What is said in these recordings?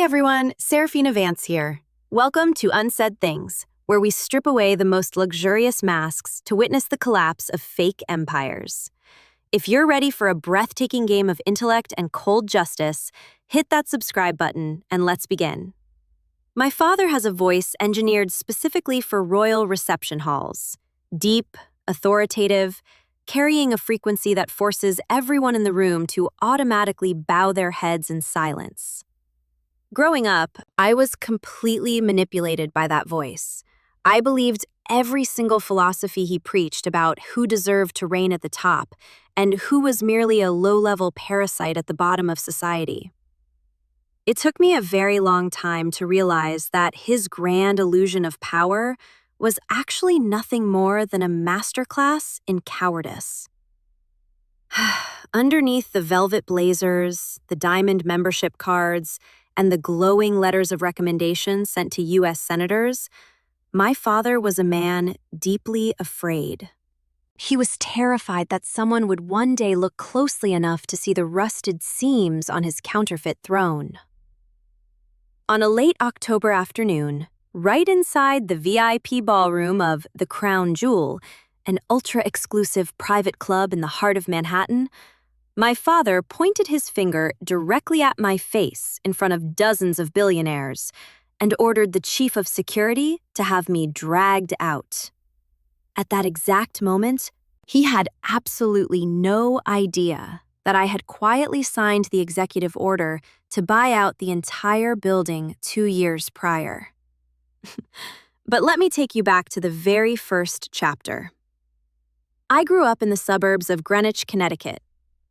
everyone, Seraphina Vance here. Welcome to Unsaid Things, where we strip away the most luxurious masks to witness the collapse of fake empires. If you're ready for a breathtaking game of intellect and cold justice, hit that subscribe button and let's begin. My father has a voice engineered specifically for royal reception halls. Deep, authoritative, carrying a frequency that forces everyone in the room to automatically bow their heads in silence. Growing up, I was completely manipulated by that voice. I believed every single philosophy he preached about who deserved to reign at the top and who was merely a low-level parasite at the bottom of society. It took me a very long time to realize that his grand illusion of power was actually nothing more than a masterclass in cowardice. Underneath the velvet blazers, the diamond membership cards, and the glowing letters of recommendation sent to U.S. senators, my father was a man deeply afraid. He was terrified that someone would one day look closely enough to see the rusted seams on his counterfeit throne. On a late October afternoon, right inside the VIP ballroom of the Crown Jewel, an ultra-exclusive private club in the heart of Manhattan, my father pointed his finger directly at my face in front of dozens of billionaires and ordered the chief of security to have me dragged out. At that exact moment, he had absolutely no idea that I had quietly signed the executive order to buy out the entire building 2 years prior. But let me take you back to the very first chapter. I grew up in the suburbs of Greenwich, Connecticut,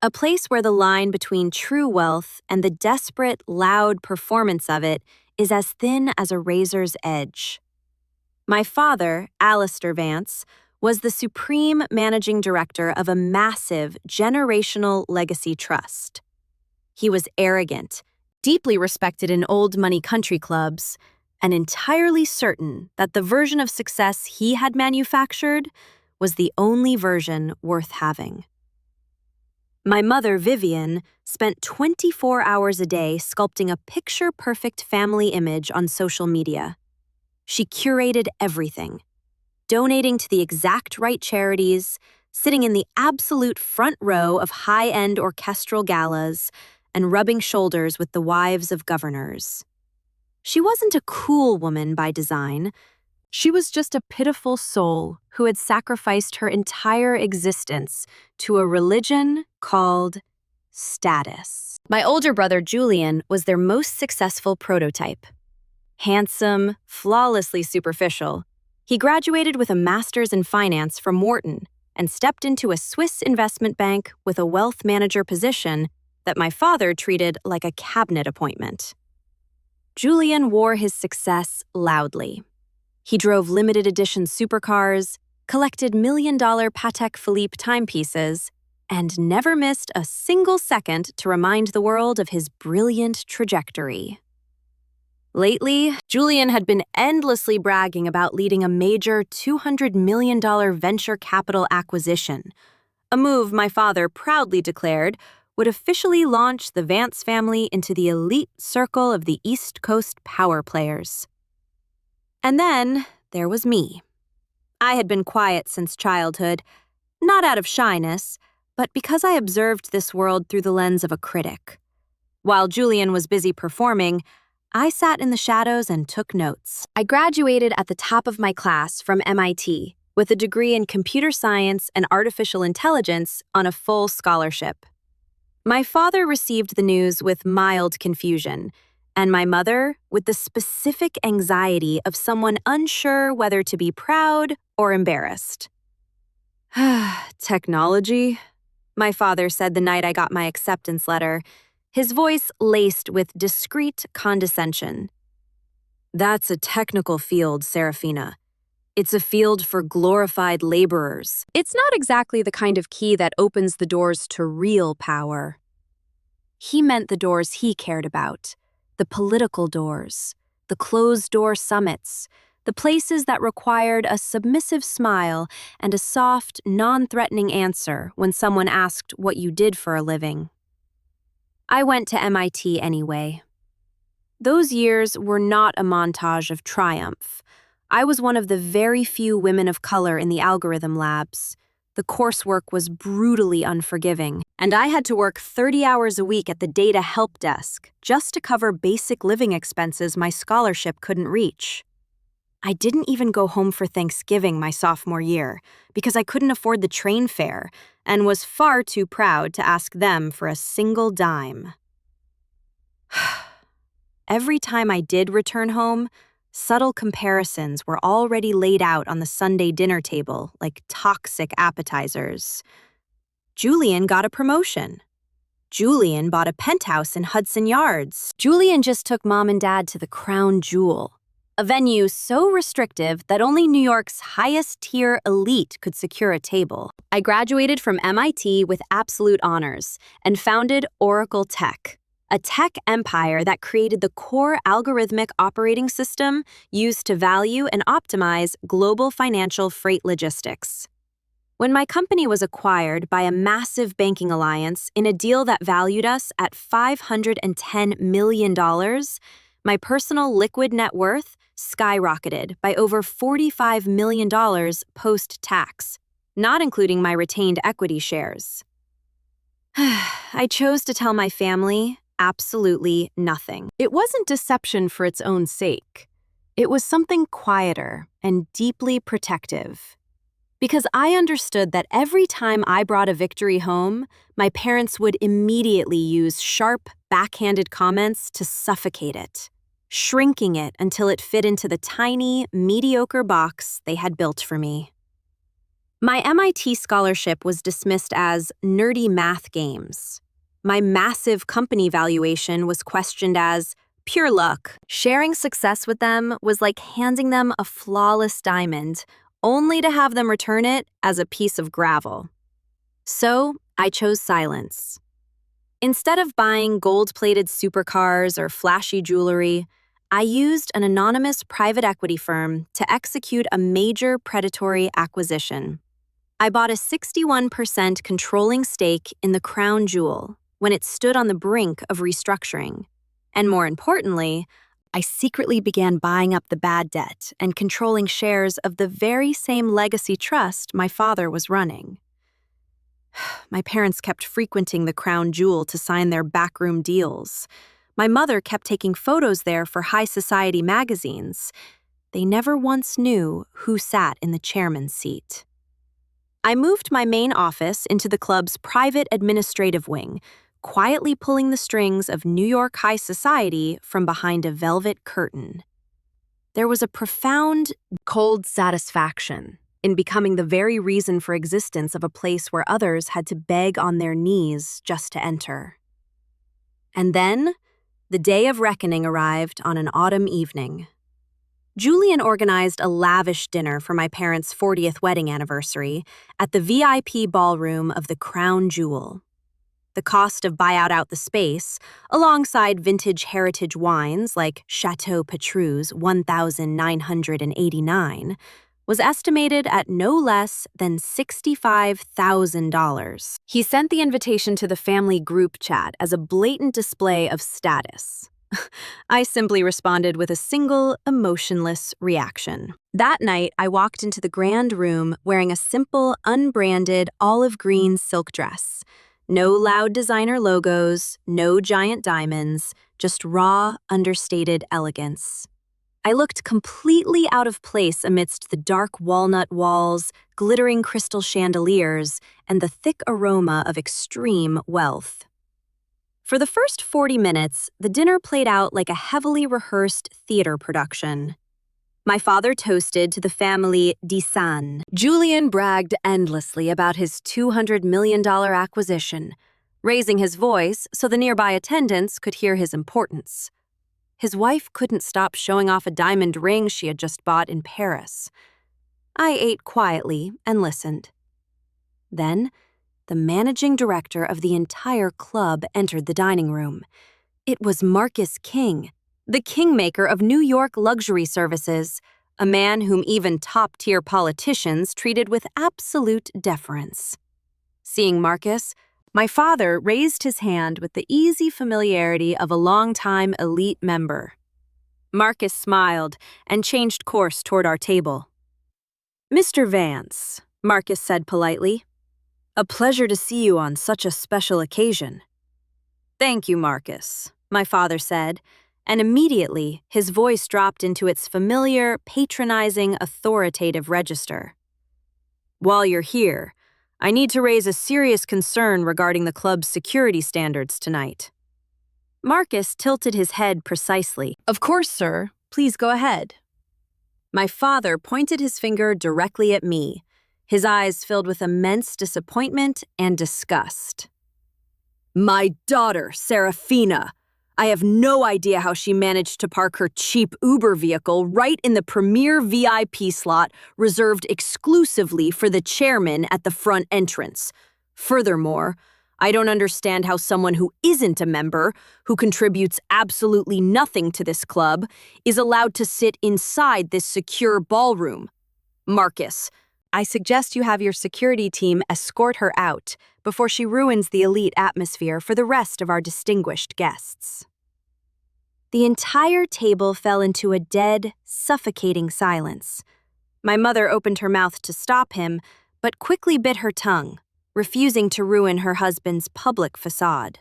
a place where the line between true wealth and the desperate, loud performance of it is as thin as a razor's edge. My father, Alistair Vance, was the supreme managing director of a massive, generational legacy trust. He was arrogant, deeply respected in old money country clubs, and entirely certain that the version of success he had manufactured was the only version worth having. My mother, Vivian, spent 24 hours a day sculpting a picture-perfect family image on social media. She curated everything, donating to the exact right charities, sitting in the absolute front row of high-end orchestral galas, and rubbing shoulders with the wives of governors. She wasn't a cool woman by design. She was just a pitiful soul who had sacrificed her entire existence to a religion called status. My older brother, Julian, was their most successful prototype. Handsome, flawlessly superficial, he graduated with a master's in finance from Wharton and stepped into a Swiss investment bank with a wealth manager position that my father treated like a cabinet appointment. Julian wore his success loudly. He drove limited edition supercars, collected million-dollar Patek Philippe timepieces, and never missed a single second to remind the world of his brilliant trajectory. Lately, Julian had been endlessly bragging about leading a major $200 million venture capital acquisition, a move my father proudly declared would officially launch the Vance family into the elite circle of the East Coast power players. And then there was me. I had been quiet since childhood, not out of shyness, but because I observed this world through the lens of a critic. While Julian was busy performing, I sat in the shadows and took notes. I graduated at the top of my class from MIT with a degree in computer science and artificial intelligence on a full scholarship. My father received the news with mild confusion, and my mother with the specific anxiety of someone unsure whether to be proud or embarrassed. Technology, my father said the night I got my acceptance letter, his voice laced with discreet condescension. That's a technical field, Seraphina. It's a field for glorified laborers. It's not exactly the kind of key that opens the doors to real power. He meant the doors he cared about. The political doors, the closed-door summits, the places that required a submissive smile and a soft, non-threatening answer when someone asked what you did for a living. I went to MIT anyway. Those years were not a montage of triumph. I was one of the very few women of color in the algorithm labs. The coursework was brutally unforgiving, and I had to work 30 hours a week at the data help desk just to cover basic living expenses my scholarship couldn't reach. I didn't even go home for Thanksgiving my sophomore year because I couldn't afford the train fare and was far too proud to ask them for a single dime. Every time I did return home, subtle comparisons were already laid out on the Sunday dinner table like toxic appetizers. Julian got a promotion. Julian bought a penthouse in Hudson Yards. Julian just took mom and dad to the Crown Jewel, a venue so restrictive that only New York's highest-tier elite could secure a table. I graduated from MIT with absolute honors and founded Oracle Tech, a tech empire that created the core algorithmic operating system used to value and optimize global financial freight logistics. When my company was acquired by a massive banking alliance in a deal that valued us at $510 million, my personal liquid net worth skyrocketed by over $45 million post-tax, not including my retained equity shares. I chose to tell my family absolutely nothing. It wasn't deception for its own sake. It was something quieter and deeply protective. Because I understood that every time I brought a victory home, my parents would immediately use sharp, backhanded comments to suffocate it, shrinking it until it fit into the tiny, mediocre box they had built for me. My MIT scholarship was dismissed as nerdy math games. My massive company valuation was questioned as pure luck. Sharing success with them was like handing them a flawless diamond, only to have them return it as a piece of gravel. So I chose silence. Instead of buying gold-plated supercars or flashy jewelry, I used an anonymous private equity firm to execute a major predatory acquisition. I bought a 61% controlling stake in the Crown Jewel when it stood on the brink of restructuring. And more importantly, I secretly began buying up the bad debt and controlling shares of the very same legacy trust my father was running. My parents kept frequenting the Crown Jewel to sign their backroom deals. My mother kept taking photos there for high society magazines. They never once knew who sat in the chairman's seat. I moved my main office into the club's private administrative wing, quietly pulling the strings of New York high society from behind a velvet curtain. There was a profound, cold satisfaction in becoming the very reason for existence of a place where others had to beg on their knees just to enter. And then, the day of reckoning arrived on an autumn evening. Julian organized a lavish dinner for my parents' 40th wedding anniversary at the VIP ballroom of the Crown Jewel. The cost of buyout out the space, alongside vintage heritage wines like Chateau Petrus 1,989, was estimated at no less than $65,000. He sent the invitation to the family group chat as a blatant display of status. I simply responded with a single, emotionless reaction. That night, I walked into the grand room wearing a simple, unbranded olive green silk dress. No loud designer logos, no giant diamonds, just raw, understated elegance. I looked completely out of place amidst the dark walnut walls, glittering crystal chandeliers, and the thick aroma of extreme wealth. For the first 40 minutes, the dinner played out like a heavily rehearsed theater production. My father toasted to the family disowned. Julian bragged endlessly about his $200 million acquisition, raising his voice so the nearby attendants could hear his importance. His wife couldn't stop showing off a diamond ring she had just bought in Paris. I ate quietly and listened. Then, the managing director of the entire club entered the dining room. It was Marcus King, the kingmaker of New York luxury services, a man whom even top-tier politicians treated with absolute deference. Seeing Marcus, My father raised his hand with the easy familiarity of a longtime elite member. Marcus smiled and changed course toward our table. "Mr. Vance," Marcus said politely, "a pleasure to see you on such a special occasion." "Thank you, Marcus," my father said, and immediately his voice dropped into its familiar, patronizing, authoritative register. "While you're here, I need to raise a serious concern regarding the club's security standards tonight." Marcus tilted his head precisely. "Of course, sir. Please go ahead." My father pointed his finger directly at me, his eyes filled with immense disappointment and disgust. "My daughter, Seraphina. I have no idea how she managed to park her cheap Uber vehicle right in the premier VIP slot reserved exclusively for the chairman at the front entrance. Furthermore, I don't understand how someone who isn't a member, who contributes absolutely nothing to this club, is allowed to sit inside this secure ballroom. Marcus, I suggest you have your security team escort her out before she ruins the elite atmosphere for the rest of our distinguished guests." The entire table fell into a dead, suffocating silence. My mother opened her mouth to stop him, but quickly bit her tongue, refusing to ruin her husband's public facade.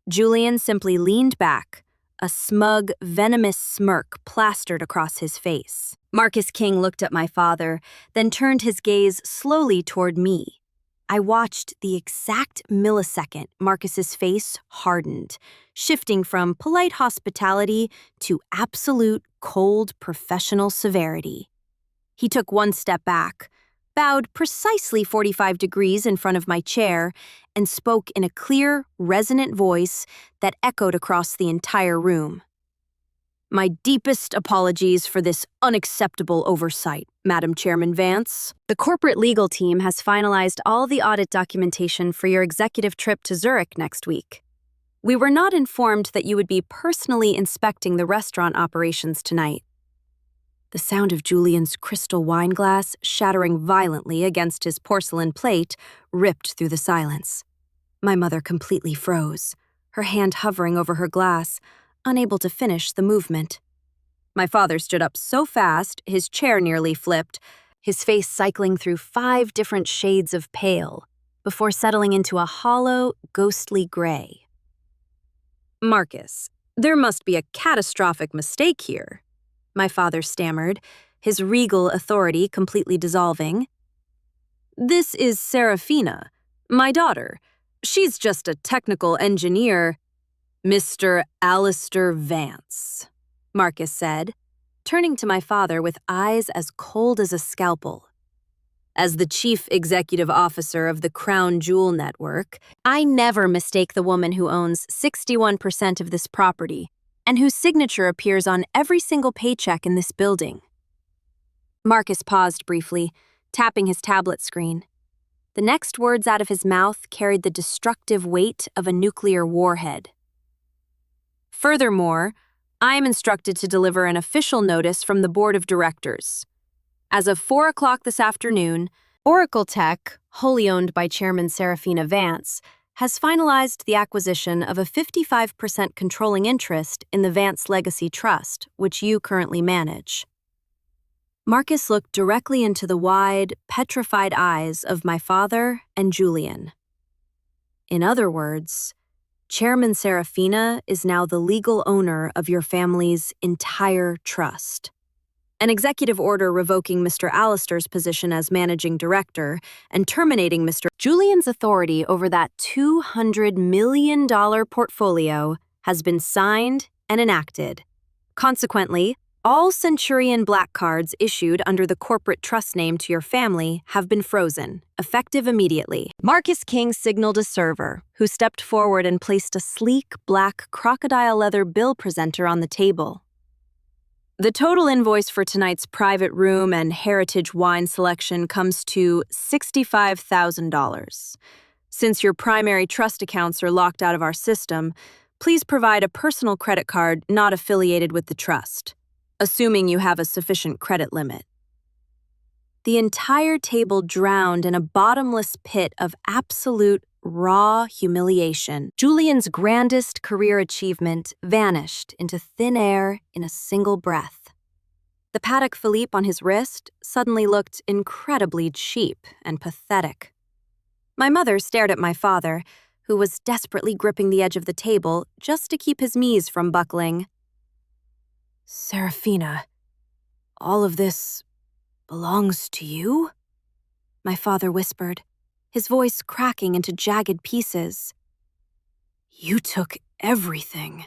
Julian simply leaned back, a smug, venomous smirk plastered across his face. Marcus King looked at my father, then turned his gaze slowly toward me. I watched the exact millisecond Marcus's face hardened, shifting from polite hospitality to absolute, cold, professional severity. He took one step back, bowed precisely 45 degrees in front of my chair, and spoke in a clear, resonant voice that echoed across the entire room. "My deepest apologies for this unacceptable oversight, Madam Chairman Vance. The corporate legal team has finalized all the audit documentation for your executive trip to Zurich next week. We were not informed that you would be personally inspecting the restaurant operations tonight." The sound of Julian's crystal wine glass shattering violently against his porcelain plate ripped through the silence. My mother completely froze, her hand hovering over her glass, unable to finish the movement. My father stood up so fast, his chair nearly flipped, his face cycling through 5 different shades of pale, before settling into a hollow, ghostly gray. "Marcus, there must be a catastrophic mistake here," my father stammered, his regal authority completely dissolving. "This is Seraphina, my daughter. She's just a technical engineer." "Mr. Alistair Vance," Marcus said, turning to my father with eyes as cold as a scalpel. "As the chief executive officer of the Crown Jewel Network, I never mistake the woman who owns 61% of this property and whose signature appears on every single paycheck in this building." Marcus paused briefly, tapping his tablet screen. The next words out of his mouth carried the destructive weight of a nuclear warhead. "Furthermore, I am instructed to deliver an official notice from the board of directors. As of 4 o'clock this afternoon, Oracle Tech, wholly owned by Chairman Seraphina Vance, has finalized the acquisition of a 55% controlling interest in the Vance Legacy Trust, which you currently manage." Marcus looked directly into the wide, petrified eyes of my father and Julian. "In other words, Chairman Seraphina is now the legal owner of your family's entire trust. An executive order revoking Mr. Alistair's position as managing director and terminating Mr. Julian's authority over that $200 million portfolio has been signed and enacted. Consequently, all Centurion Black cards issued under the corporate trust name to your family have been frozen, effective immediately." Marcus King signaled a server, who stepped forward and placed a sleek, black crocodile leather bill presenter on the table. "The total invoice for tonight's private room and heritage wine selection comes to $65,000. Since your primary trust accounts are locked out of our system, please provide a personal credit card not affiliated with the trust, assuming you have a sufficient credit limit." The entire table drowned in a bottomless pit of absolute, raw humiliation. Julian's grandest career achievement vanished into thin air in a single breath. The Patek Philippe on his wrist suddenly looked incredibly cheap and pathetic. My mother stared at my father, who was desperately gripping the edge of the table just to keep his knees from buckling. "Seraphina, all of this belongs to you?" My father whispered, his voice cracking into jagged pieces. "You took everything.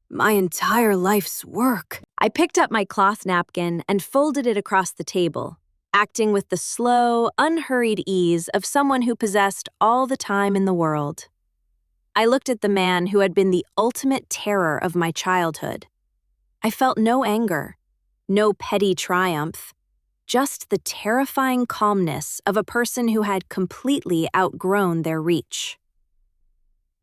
My entire life's work." I picked up my cloth napkin and folded it across the table, acting with the slow, unhurried ease of someone who possessed all the time in the world. I looked at the man who had been the ultimate terror of my childhood. I felt no anger, no petty triumph, just the terrifying calmness of a person who had completely outgrown their reach.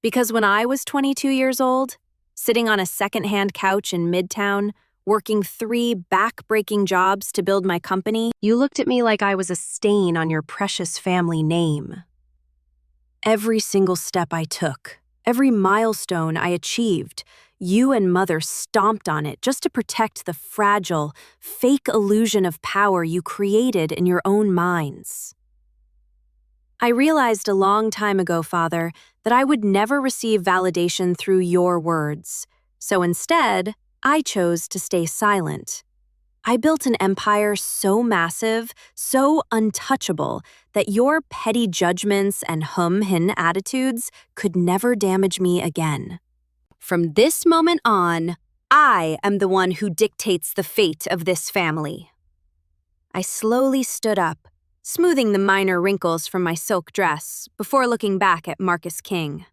Because when I was 22 years old, sitting on a second-hand couch in Midtown, working 3 back-breaking jobs to build my company, you looked at me like I was a stain on your precious family name. Every single step I took, every milestone I achieved, you and Mother stomped on it just to protect the fragile, fake illusion of power you created in your own minds. I realized a long time ago, Father, that I would never receive validation through your words, so instead, I chose to stay silent. I built an empire so massive, so untouchable, that your petty judgments and hum-hin attitudes could never damage me again. From this moment on, I am the one who dictates the fate of this family. I slowly stood up, smoothing the minor wrinkles from my silk dress before looking back at Marcus King.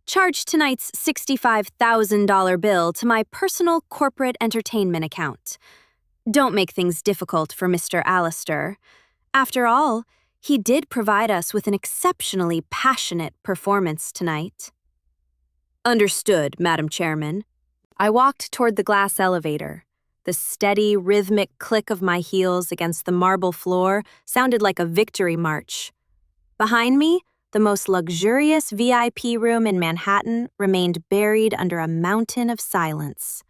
Charge tonight's $65,000 bill to my personal corporate entertainment account. Don't make things difficult for Mr. Alistair. After all, he did provide us with an exceptionally passionate performance tonight. Understood, Madam Chairman. I walked toward the glass elevator. The steady, rhythmic click of my heels against the marble floor sounded like a victory march. Behind me, the most luxurious VIP room in Manhattan remained buried under a mountain of silence.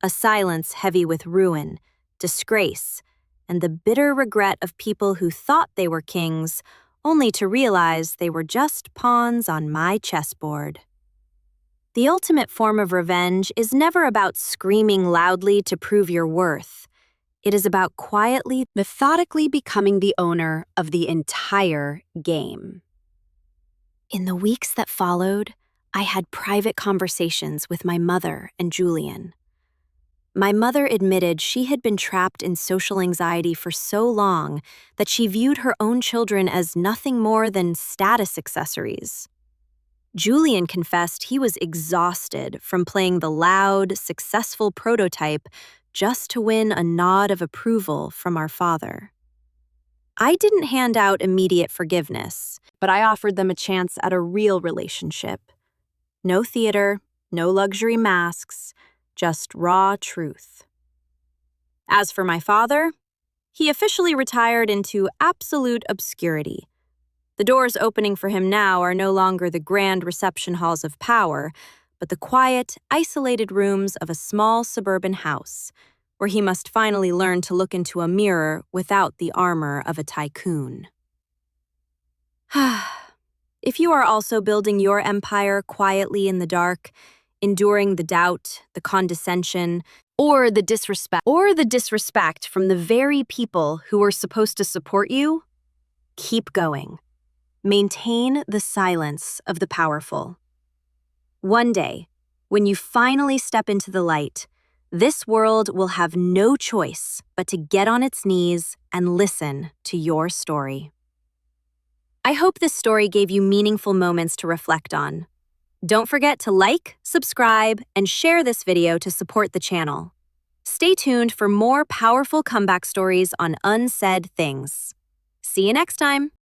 A silence heavy with ruin, disgrace, and the bitter regret of people who thought they were kings, only to realize they were just pawns on my chessboard. The ultimate form of revenge is never about screaming loudly to prove your worth. It is about quietly, methodically becoming the owner of the entire game. In the weeks that followed, I had private conversations with my mother and Julian. My mother admitted she had been trapped in social anxiety for so long that she viewed her own children as nothing more than status accessories. Julian confessed he was exhausted from playing the loud, successful prototype just to win a nod of approval from our father. I didn't hand out immediate forgiveness, but I offered them a chance at a real relationship. No theater, no luxury masks, just raw truth. As for my father, he officially retired into absolute obscurity. The doors opening for him now are no longer the grand reception halls of power, but the quiet, isolated rooms of a small suburban house, where he must finally learn to look into a mirror without the armor of a tycoon. If you are also building your empire quietly in the dark, enduring the doubt, the condescension, or the disrespect from the very people who are supposed to support you, keep going. Maintain the silence of the powerful. One day, when you finally step into the light, this world will have no choice but to get on its knees and listen to your story. I hope this story gave you meaningful moments to reflect on. Don't forget to like, subscribe, and share this video to support the channel. Stay tuned for more powerful comeback stories on Unsaid Things. See you next time!